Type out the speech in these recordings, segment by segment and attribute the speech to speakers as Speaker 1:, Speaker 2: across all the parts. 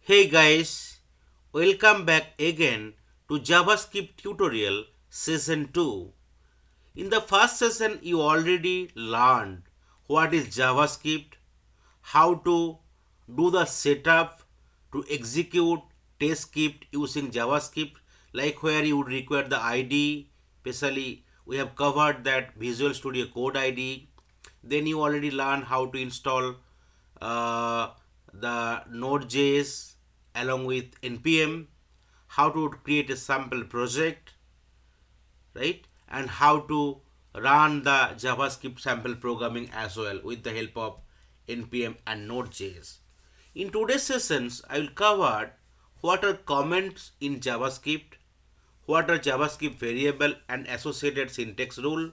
Speaker 1: Hey guys, welcome back again to JavaScript tutorial season 2. In the first session, you already learned what is JavaScript, how to do the setup to execute test script using JavaScript, like where you would require the ID. Especially, we have covered that Visual Studio Code ID. Then you already learned how to install uh, the NodeJS along with npm, how to create a sample project, right, and how to run the JavaScript sample programming as well with the help of npm and node.js. In today's sessions, I will cover what are comments in JavaScript, what are JavaScript variable and associated syntax rule,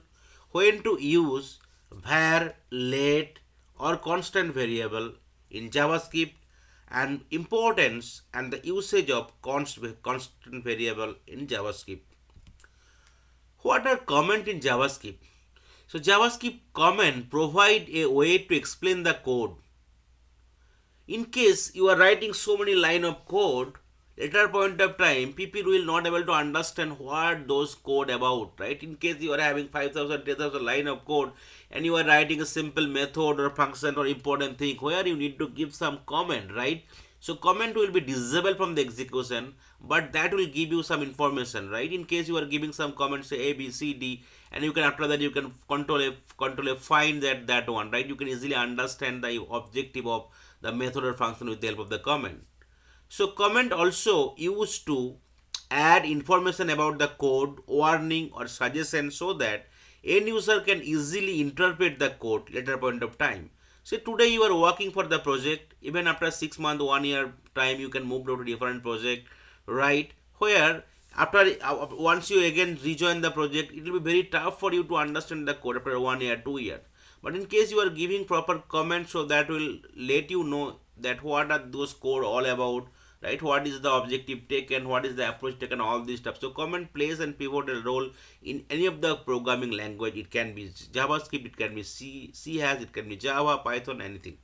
Speaker 1: when to use var, let or constant variable in JavaScript, and importance and the usage of constant variable in JavaScript. What are comment in JavaScript? So JavaScript comment provide a way to explain the code. In case you are writing so many line of code, later point of time people will not able to understand what those code about, right? In case you are having 5,000 10,000 line of code and you are writing a simple method or function or important thing where you need to give some comment, right? So comment will be disabled from the execution, but that will give you some information, right? In case you are giving some comments, say a b c d, and you can after that you can control a find that one, right? You can easily understand the objective of the method or function with the help of the comment. So comment also used to add information about the code, warning or suggestion so that end user can easily interpret the code later point of time. So today you are working for the project, even after 6 months, 1 year time you can move to a different project, right? Where after once you again rejoin the project, it will be very tough for you to understand the code after 1 year, 2 year. But in case you are giving proper comments, so that will let you know that what are those code all about, right? What is the objective taken, what is the approach taken, all this stuff. So comment plays a pivotal role in any of the programming language. It can be JavaScript, it can be C has, it can be Java, Python, anything.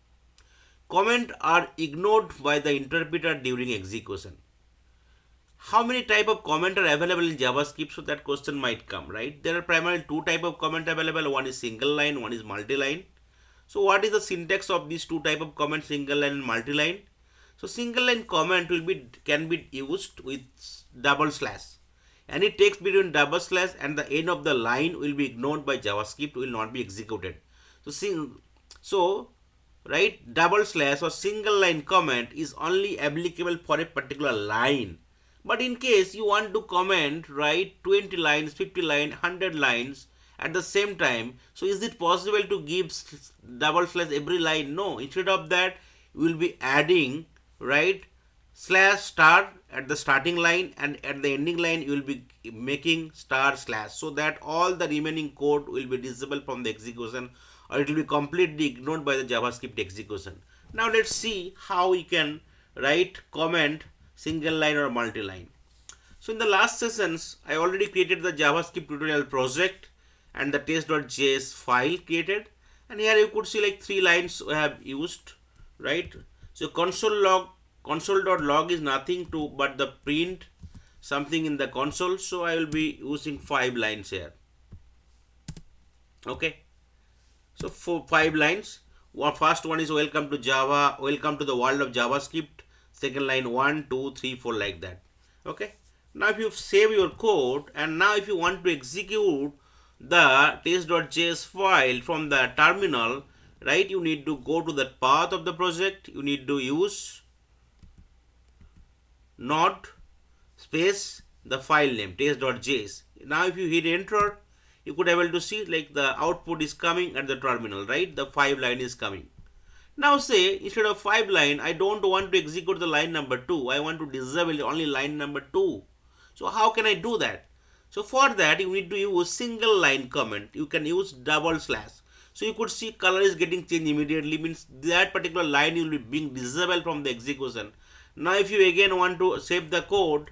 Speaker 1: Comment are ignored by the interpreter during execution. How many type of comment are available in JavaScript? So that question might come, right? There are primarily two type of comment available. One is single line, one is multi-line. So what is the syntax of these two type of comment, single line and multi-line? So single line comment can be used with double slash. Any text between double slash and the end of the line will be ignored by JavaScript, will not be executed. So right, double slash or single line comment is only applicable for a particular line. But in case you want to comment, right, 20 lines, 50 lines, 100 lines at the same time, so is it possible to give double slash every line? No. Instead of that, you will be adding, right, slash star at the starting line, and at the ending line you will be making star slash, so that all the remaining code will be disabled from the execution, or it will be completely ignored by the JavaScript execution. Now let's see how we can write comment single line or multi-line. So in the last sessions, I already created the JavaScript tutorial project and the test.js file created, and here you could see like 3 lines we have used, right? So console.log is nothing to but the print something in the console, so I will be using 5 lines here. Okay, so for 5 lines, first one is welcome to Java, welcome to the world of JavaScript. Second line 1 2 3 4 like that. Okay, now if you save your code, and now if you want to execute the test.js file from the terminal, right, you need to go to the path of the project. You need to use node space the file name test.js. Now if you hit enter, you could able to see like the output is coming at the terminal, right? The 5 line is coming. Now say instead of 5 line, I don't want to execute the line number 2. I want to disable only line number 2. So how can I do that? So for that you need to use single line comment. You can use double slash. So you could see color is getting changed immediately, means that particular line will be being disabled from the execution. Now if you again want to save the code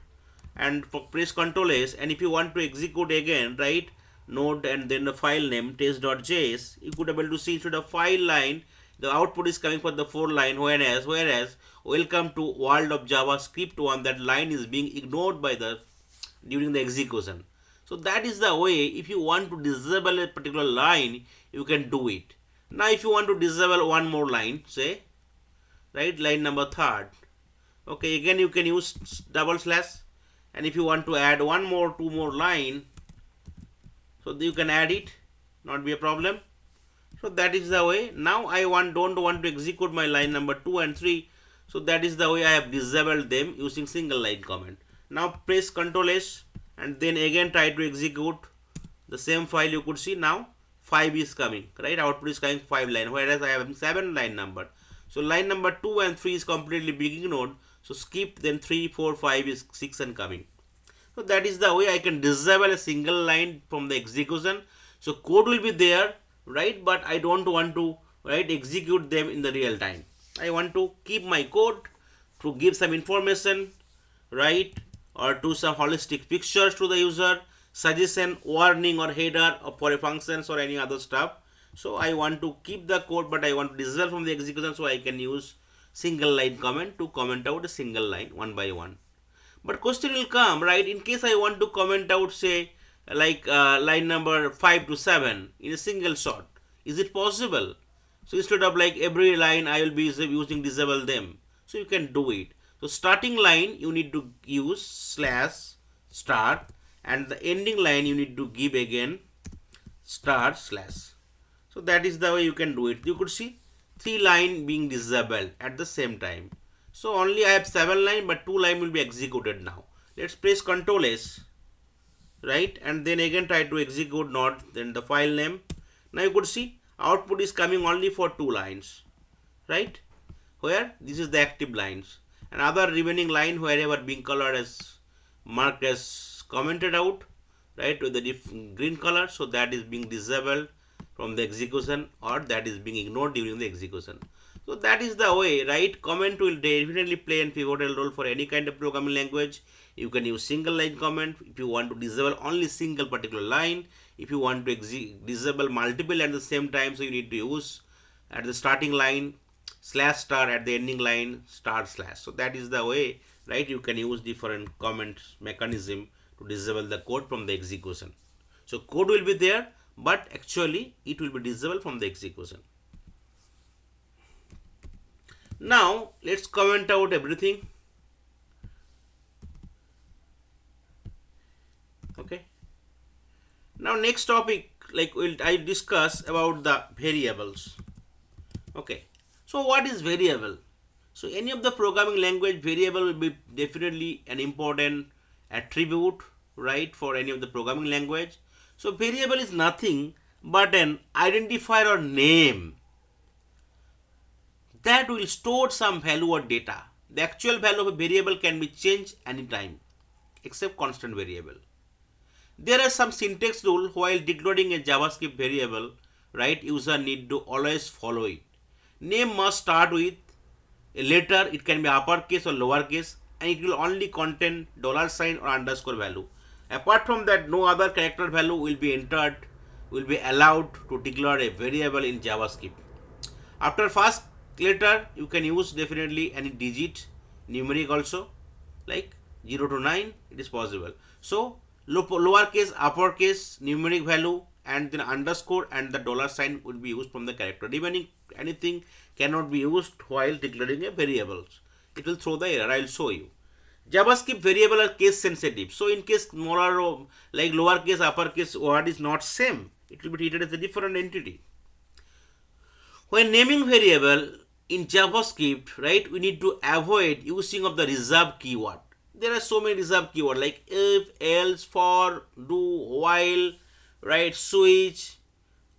Speaker 1: and press Ctrl S, and if you want to execute again, right, node and then the file name test.js, you could able to see instead of file line, the output is coming for the 4 line, whereas welcome to world of JavaScript one, that line is being ignored by the during the execution. So that is the way. If you want to disable a particular line, you can do it. Now if you want to disable one more line, say, right, line number third, okay, again you can use double slash, and if you want to add one more, two more line, so you can add it, not be a problem. So that is the way. Now I don't want to execute my line number 2 and 3. So that is the way I have disabled them using single line command. Now press Ctrl S and then again try to execute the same file. You could see now 5 is coming, right? Output is coming 5 line, whereas I have 7 line number. So line number 2 and 3 is completely being ignored. So skip, then 3, 4, 5 is 6 and coming. So that is the way I can disable a single line from the execution. So code will be there, right, but I don't want to, right, execute them in the real time. I want to keep my code to give some information, right, or to some holistic pictures to the user, suggestion, warning or header for a functions or any other stuff. So I want to keep the code, but I want to disable from the execution, so I can use single line comment to comment out a single line one by one. But question will come, right, in case I want to comment out, say, like line number 5 to 7 in a single shot. Is it possible? So instead of like every line I will be using disable them. So you can do it. So starting line you need to use slash start, and the ending line you need to give again start slash. So that is the way you can do it. You could see 3 line being disabled at the same time. So only I have 7 line, but 2 line will be executed now. Let's press Ctrl S, right, and then again try to execute not, then the file name. Now you could see output is coming only for 2 lines, right, where this is the active lines, and other remaining line wherever being colored as marked as commented out, right, with the green color. So that is being disabled from the execution, or that is being ignored during the execution. So that is the way, right? Comment will definitely play a pivotal role for any kind of programming language. You can use single line comment if you want to disable only single particular line. If you want to disable multiple at the same time, so you need to use at the starting line slash star, at the ending line star slash. So that is the way, right? You can use different comment mechanism to disable the code from the execution. So code will be there, but actually it will be disabled from the execution. Now let's comment out everything. Okay. Now next topic, like I discuss about the variables. Okay. So what is variable? So any of the programming language, variable will be definitely an important attribute, right, for any of the programming language. So variable is nothing but an identifier or name that will store some value or data. The actual value of a variable can be changed anytime except constant variable. There are some syntax rule while declaring a JavaScript variable, right? User need to always follow it. Name must start with a letter. It can be uppercase or lowercase, and it will only contain $sign or underscore value. Apart from that, no other character value will be entered, will be allowed to declare a variable in JavaScript. After first letter, you can use definitely any digit, numeric also, like 0 to 9, it is possible. So lowercase, uppercase, numeric value, and then underscore and the $sign will be used from the character. Remaining anything cannot be used while declaring a variable. It will throw the error. I will show you. JavaScript variable are case sensitive. So in case smaller or like lowercase, uppercase word is not same, it will be treated as a different entity. When naming variable in JavaScript, right, we need to avoid using of the reserve keyword. There are so many reserve keywords like if, else, for, do, while, right, switch,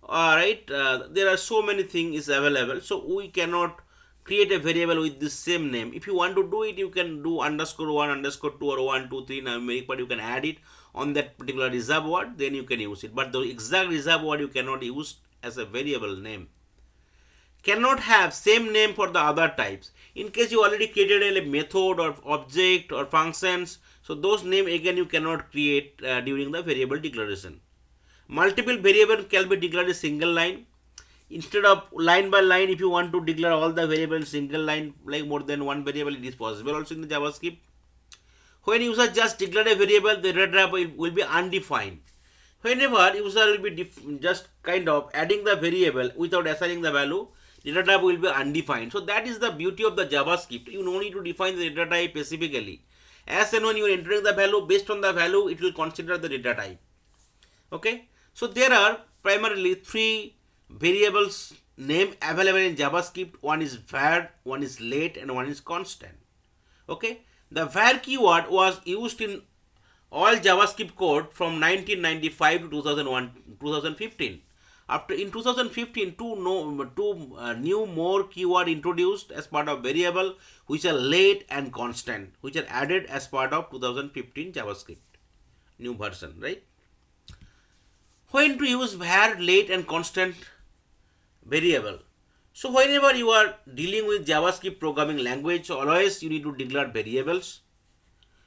Speaker 1: right. There are so many things available. So we cannot create a variable with the same name. If you want to do it, you can do underscore 1, underscore 2, or 1, 2, 3 numeric, but you can add it on that particular reserve word, then you can use it. But the exact reserve word you cannot use as a variable name. Cannot have same name for the other types. In case you already created a method or object or functions, so those name again you cannot create during the variable declaration. Multiple variable can be declared a single line. Instead of line by line, if you want to declare all the variables in single line, like more than one variable, it is possible also in the JavaScript. When user just declare a variable, the data type will be undefined. Whenever user will be just kind of adding the variable without assigning the value, data type will be undefined. So that is the beauty of the JavaScript. You no need to define the data type specifically. As and when you are entering the value, based on the value, it will consider the data type. Okay. So there are primarily three variables name available in JavaScript. One is var, one is late, and one is constant. Okay. The var keyword was used in all JavaScript code from 1995 to 2015. After in 2015, two new more keyword introduced as part of variable, which are late and constant, which are added as part of 2015 JavaScript new version, right? When to use var, late, and constant variable? So whenever you are dealing with JavaScript programming language, always you need to declare variables.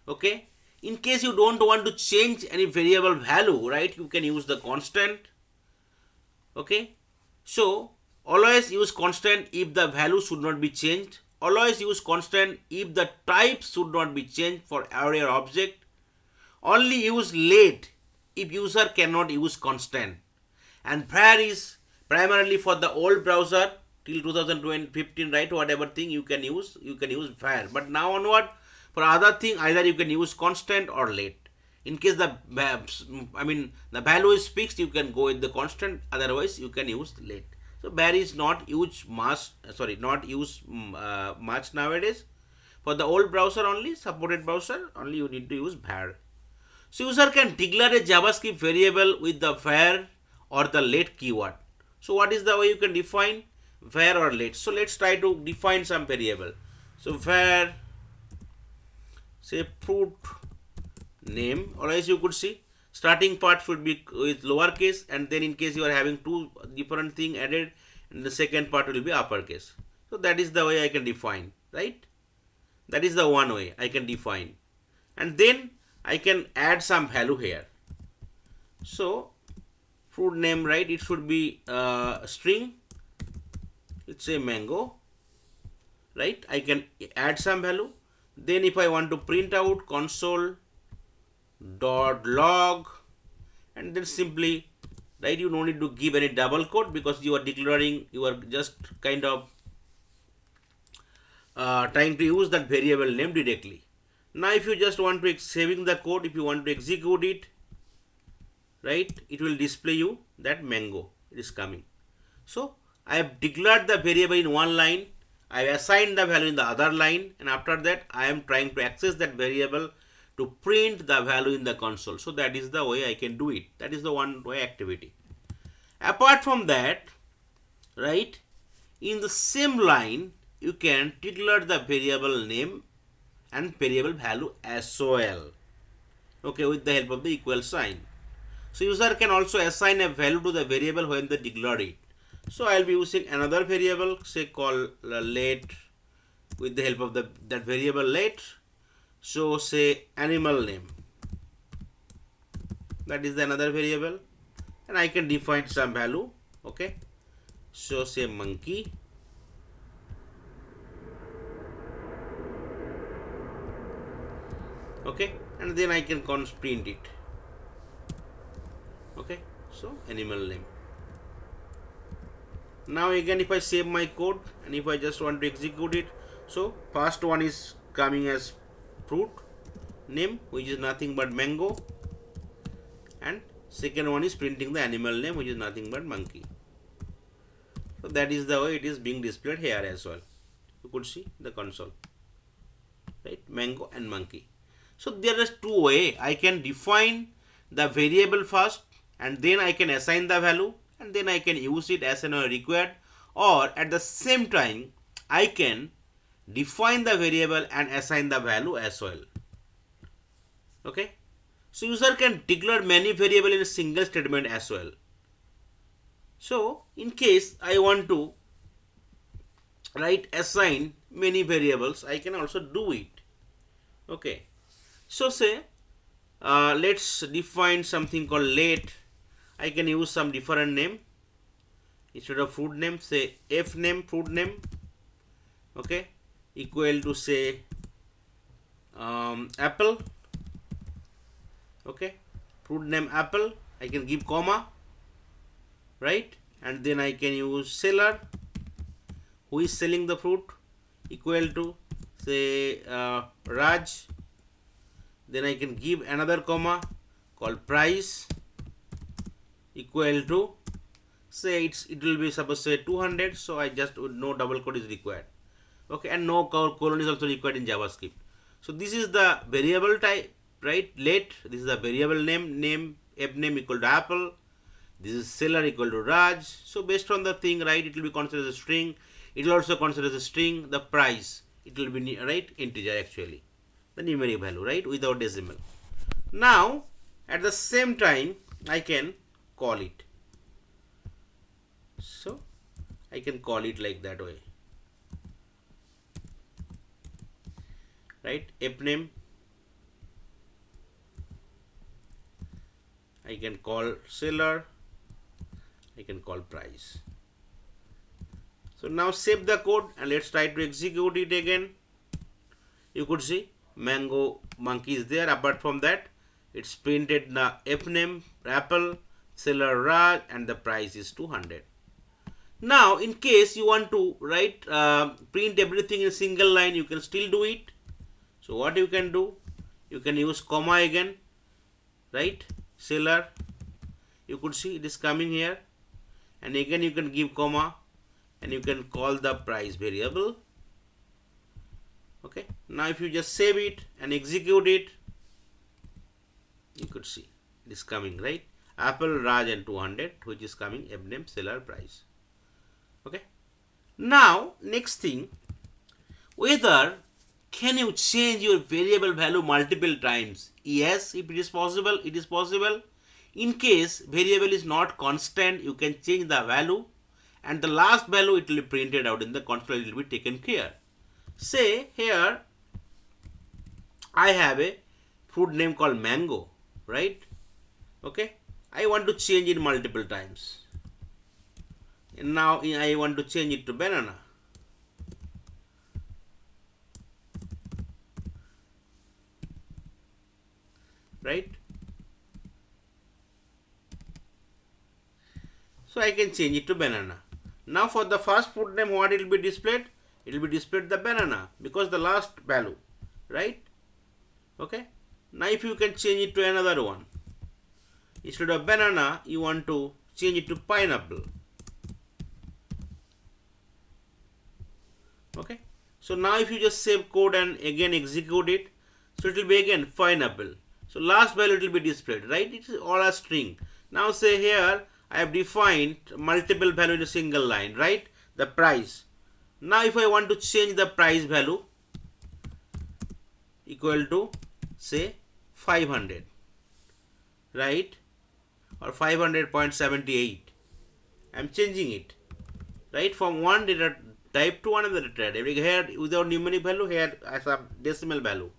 Speaker 1: Okay. In case you don't want to change any variable value, right, you can use the constant. Okay. So always use constant if the value should not be changed. Always use constant if the type should not be changed for array or object. Only use late if user cannot use constant. And var is primarily for the old browser till 2015, right? Whatever thing you can use var. But now onward, for other thing, either you can use constant or late. In case the value is fixed, you can go with the constant. Otherwise, you can use late. So var is not used much. Much nowadays. For the old browser only, supported browser only, you need to use var. So user can declare a JavaScript variable with the var or the late keyword. So what is the way you can define var or late? So let's try to define some variable. So var, say fruit name, or as you could see, starting part should be with lowercase, and then in case you are having two different thing added, and the second part will be uppercase. So that is the way I can define, right? That is the one way I can define. And then I can add some value here. So fruit name, right, it should be string, let's say mango, right? I can add some value. Then if I want to print out console dot log, and then simply, right, you don't need to give any double quote because you are declaring, you are just kind of trying to use that variable name directly. Now if you just want to saving the code, if you want to execute it, right, it will display you that mango is coming. So I have declared the variable in one line, I have assigned the value in the other line, and after that I am trying to access that variable to print the value in the console. So that is the way I can do it. That is the one way activity. Apart from that, right, in the same line you can declare the variable name and variable value as well. Okay, with the help of the equal sign. So user can also assign a value to the variable when they declare it. So I will be using another variable, say called late, with the help of that variable late. So say animal name, that is another variable, and I can define some value. Okay, so say monkey. Okay, and then I can print it. Okay, so animal name. Now again, if I save my code and if I just want to execute it, so first one is coming as fruit name, which is nothing but mango, and second one is printing the animal name, which is nothing but monkey. So that is the way it is being displayed here as well. You could see the console, right? Mango and monkey. So there is two ways I can define the variable first, and then I can assign the value, and then I can use it as and when required, or at the same time I can define the variable and assign the value as well. Okay, so user can declare many variables in a single statement as well. So in case I want to assign many variables, I can also do it. Okay, so say let's define something called late. I can use some different name, instead of fruit name say f name fruit name, okay, equal to say apple, okay, fruit name apple. I can give comma, right, and then I can use seller who is selling the fruit equal to say Raj. Then I can give another comma called price equal to say it will be suppose say 200. So I just no double quote is required, okay, and no colon is also required in JavaScript. So this is the variable type, right? Let this is the variable name f name equal to apple. This is seller equal to Raj. So based on the thing, right, it will be considered as a string. It will also consider as a string. The price, it will be right integer actually, the numeric value, right, without decimal. Now at the same time I can call it. So I can call it like that way, right? F name I can call seller, I can call price. So now save the code and let's try to execute it again. You could see mango monkey is there. Apart from that, it's printed the f name apple, seller Raj, and the price is 200. Now in case you want to write print everything in a single line, you can still do it. So what you can do, you can use comma again, right, seller, you could see it is coming here, and again you can give comma and you can call the price variable, okay. Now if you just save it and execute it, you could see it is coming, right, apple, Raj, and 200, which is coming f name, seller, price, okay. Now next thing, whether can you change your variable value multiple times? Yes, if it is possible, it is possible. In case variable is not constant, you can change the value and the last value it will be printed out in the console, it will be taken care. Say here I have a fruit name called mango, right, okay. I want to change it multiple times, and now I want to change it to banana, right. So I can change it to banana. Now for the first fruit name, what it will be displayed? It will be displayed the banana because the last value, right, okay. Now if you can change it to another one, instead of banana you want to change it to pineapple, okay. So now if you just save code and again execute it, so it will be again pineapple. So last value it will be displayed, right, it is all a string. Now say here I have defined multiple value in a single line, right, the price. Now if I want to change the price value equal to say 500, right, or 500.78, I am changing it, right, from one data type to another data type. Here without numeric value, here as a decimal value,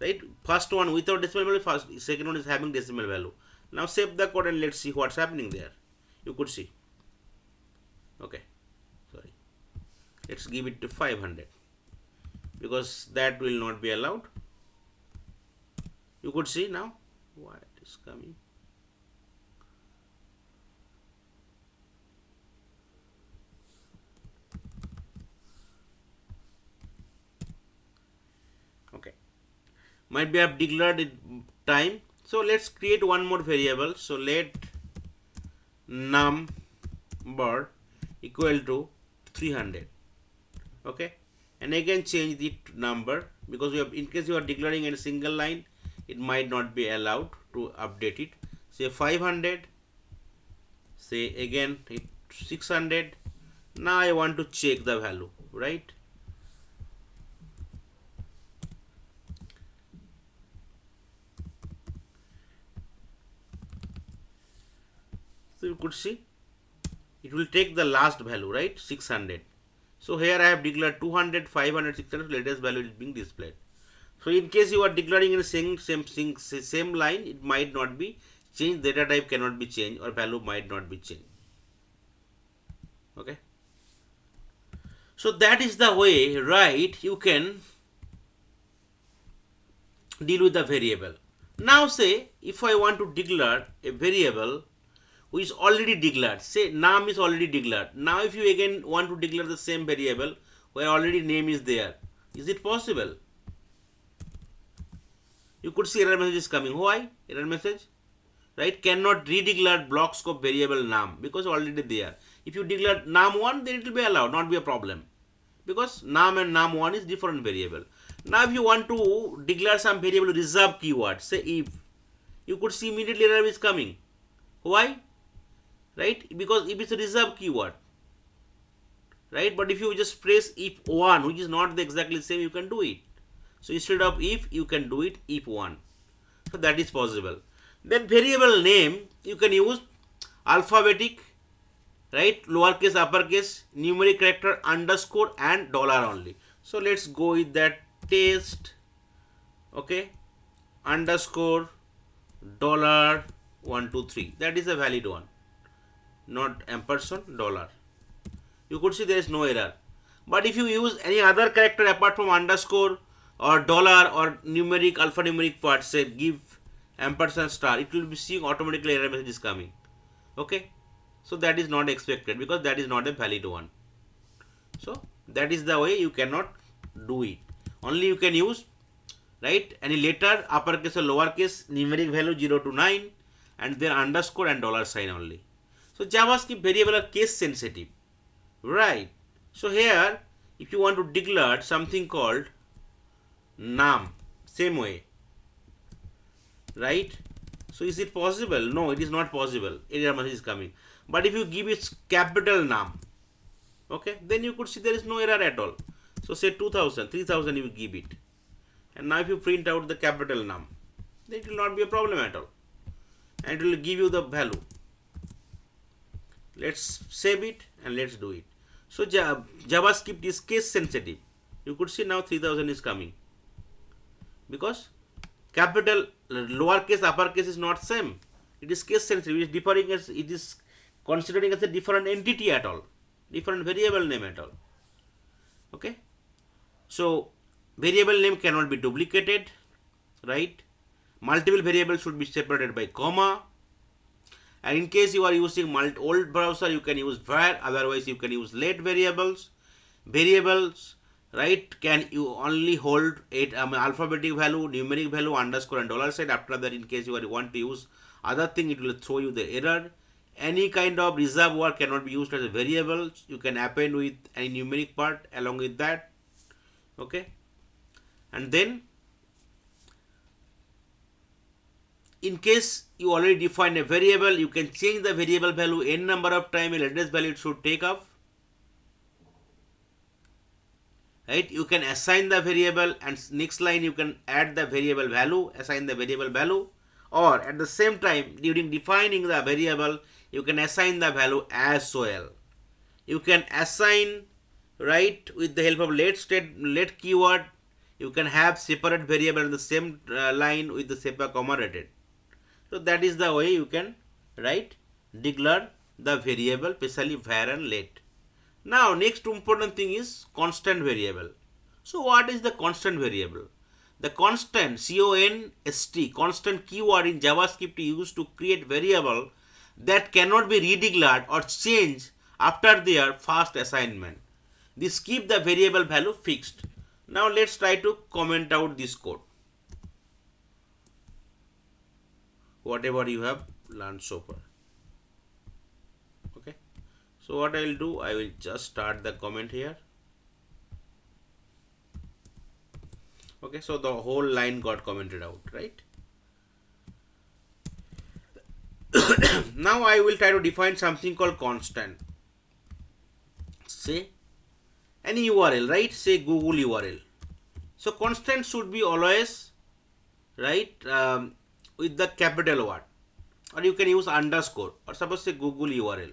Speaker 1: right, first one without decimal value, first second one is having decimal value. Now save the code and let's see what's happening there. You could see, okay, sorry, let's give it to 500 because that will not be allowed. You could see now what is coming. Okay, might be I have declared it time. So let's create one more variable. So let number equal to 300, okay, and again change the number because we have, in case you are declaring in a single line, it might not be allowed to update it. Say 500, say again 600. Now I want to check the value, right, so you could see it will take the last value, right, 600. So here I have declared 200, 500, 600, so latest value is being displayed. So in case you are declaring in the same line, it might not be changed, data type cannot be changed or value might not be changed. Okay. So that is the way, right, you can deal with the variable. Now say if I want to declare a variable which is already declared, say name is already declared. Now if you again want to declare the same variable where already name is there, is it possible? You could see error message is coming. Why? Error message, right? Cannot redeclare block scope variable name because already there. If you declare name1, then it will be allowed, not be a problem, because name and name1 is different variable. Now if you want to declare some variable reserve keyword, say if, you could see immediately error is coming. Why? Right? Because if it's a reserve keyword, right? But if you just press if one, which is not the exactly same, you can do it. So instead of if, you can do it if one. So that is possible. Then variable name, you can use alphabetic, right? Lowercase, uppercase, numeric character, underscore and dollar only. So let's go with that test, okay, underscore dollar 123. That is a valid one, not ampersand dollar. You could see there is no error. But if you use any other character apart from underscore or dollar or numeric, alphanumeric part, say give ampersand star, it will be seeing automatically error message is coming. Okay. So that is not expected because that is not a valid one. So that is the way you cannot do it. Only you can use, right, any letter, uppercase or lowercase, numeric value 0 to 9 and then underscore and dollar sign only. So JavaScript variable are case sensitive, right? So here if you want to declare something called name, same way, right? So is it possible? No, it is not possible. Error message is coming. But if you give it capital name, okay, then you could see there is no error at all. So say 2000, 3000 you give it. And now if you print out the capital name, then it will not be a problem at all. And it will give you the value. Let's save it and let's do it. So JavaScript is case sensitive. You could see now 3000 is coming. Because capital, lowercase, uppercase is not same. It is case sensitive. It is differing as, it is considering as a different entity at all, different variable name at all. Okay. So variable name cannot be duplicated, right? Multiple variables should be separated by comma. And in case you are using old browser, you can use var. Otherwise, you can use late variables. Variables, right, can you only hold alphabetic value, numeric value, underscore and dollar sign. After that, in case you want to use other thing, it will throw you the error. Any kind of reserve word cannot be used as a variable. You can append with any numeric part along with that. Okay. And then in case you already define a variable, you can change the variable value n number of times, address value it should take up. Right? You can assign the variable and next line you can add the variable value, assign the variable value, or at the same time during defining the variable, you can assign the value as well. You can assign, right, with the help of let keyword, you can have separate variable in the same line with the separate comma rated. So that is the way you can, right, declare the variable, especially var and let. Now next important thing is constant variable. So what is the constant variable? The constant, const, constant keyword in JavaScript is used to create variable that cannot be redeclared or changed after their first assignment. This keep the variable value fixed. Now let's try to comment out this code. Whatever you have learned so far. Okay. So what I will do, I will just start the comment here. Okay, so the whole line got commented out, right? Now I will try to define something called constant. Say any URL, right? Say Google URL. So constant should be always, right, with the capital word, or you can use underscore, or suppose say Google URL.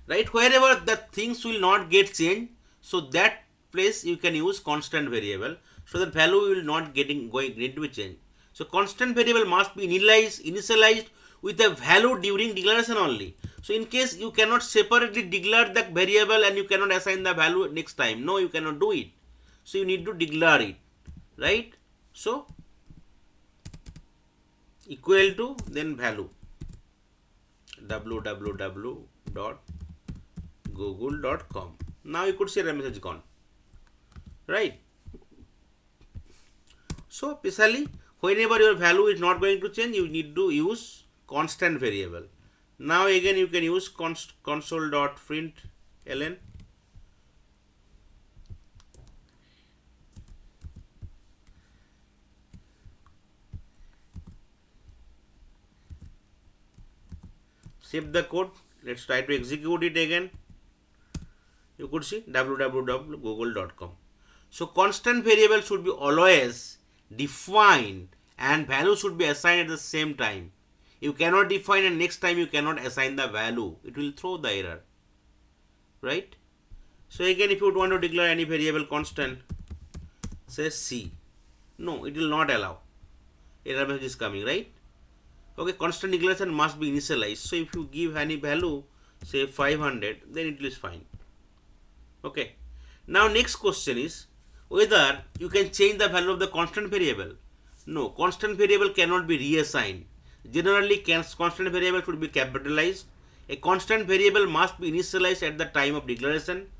Speaker 1: Right, wherever the things will not get changed, so that place you can use constant variable, so that value will not going to be changed. So constant variable must be initialized with a value during declaration only. So in case you cannot separately declare the variable and you cannot assign the value next time. No, you cannot do it. So you need to declare it, right? So equal to then value www.google.com. Now you could see the message gone, right? So especially whenever your value is not going to change, you need to use constant variable. Now again you can use console.println. Save the code. Let's try to execute it again. You could see www.google.com. So constant variable should be always defined and value should be assigned at the same time. You cannot define and next time you cannot assign the value. It will throw the error, right? So again, if you want to declare any variable constant, say C. No, it will not allow. Error message is coming, right? Okay, constant declaration must be initialized. So if you give any value, say 500, then it is fine. Okay. Now next question is whether you can change the value of the constant variable. No, constant variable cannot be reassigned. Generally, constant variable should be capitalized. A constant variable must be initialized at the time of declaration.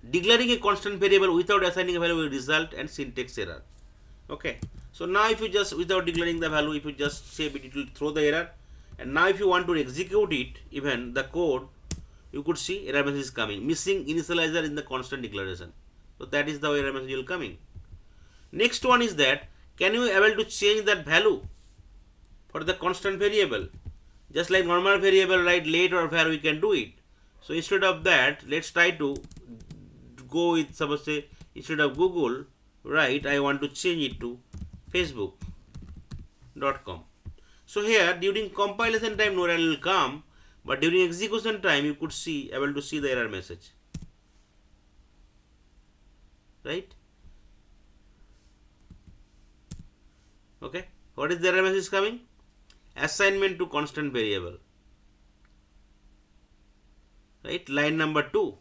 Speaker 1: Declaring a constant variable without assigning a value will result in syntax error. Okay. So now if you just without declaring the value, if you just save it, it will throw the error. And now if you want to execute it, even the code, you could see error message is coming. Missing initializer in the constant declaration. So that is the way error message will coming. Next one is that can you able to change that value for the constant variable? Just like normal variable, right? Late or var, we can do it. So instead of that, let's try to go with suppose say instead of Google, right? I want to change it to Facebook.com. So here during compilation time no error will come, but during execution time you could see able to see the error message, right? Okay, what is the error message coming? Assignment to constant variable, right? Line number 2.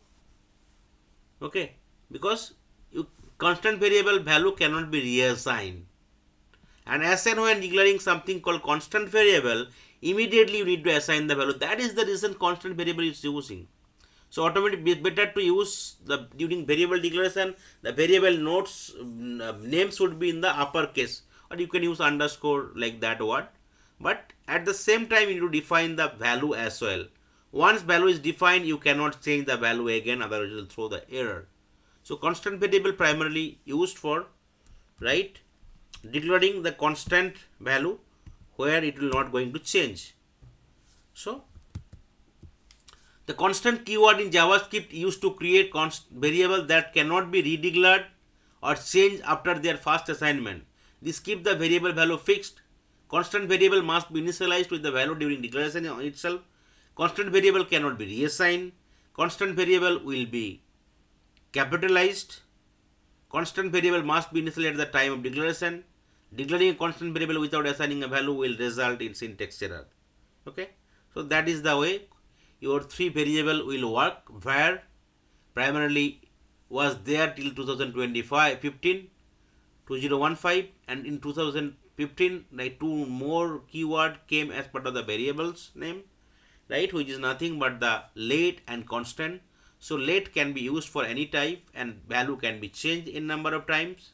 Speaker 1: Okay, because you constant variable value cannot be reassigned. And assign when declaring something called constant variable, immediately you need to assign the value. That is the reason constant variable is using. So automatically better to use the during variable declaration, the variable nodes name should be in the uppercase, or you can use underscore like that word. But at the same time you need to define the value as well. Once value is defined, you cannot change the value again, otherwise it will throw the error. So constant variable primarily used for, right, declaring the constant value where it will not going to change. So the constant keyword in JavaScript used to create variable that cannot be redeclared or changed after their first assignment. This keep the variable value fixed. Constant variable must be initialized with the value during declaration itself. Constant variable cannot be reassigned. Constant variable will be capitalized. Constant variable must be initialized at the time of declaration. Declaring a constant variable without assigning a value will result in syntax error. Okay, so that is the way your 3 variable will work. Var primarily was there till 2015, and in 2015 like 2 more keyword came as part of the variables name, right, which is nothing but the late and constant. So late can be used for any type and value can be changed in number of times,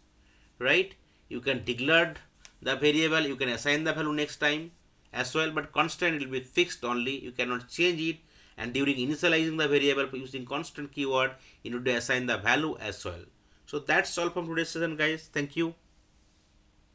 Speaker 1: right? You can declare the variable, you can assign the value next time as well, but constant will be fixed only, you cannot change it. And during initializing the variable using constant keyword, you need to assign the value as well. So that's all from today's session, guys. Thank you.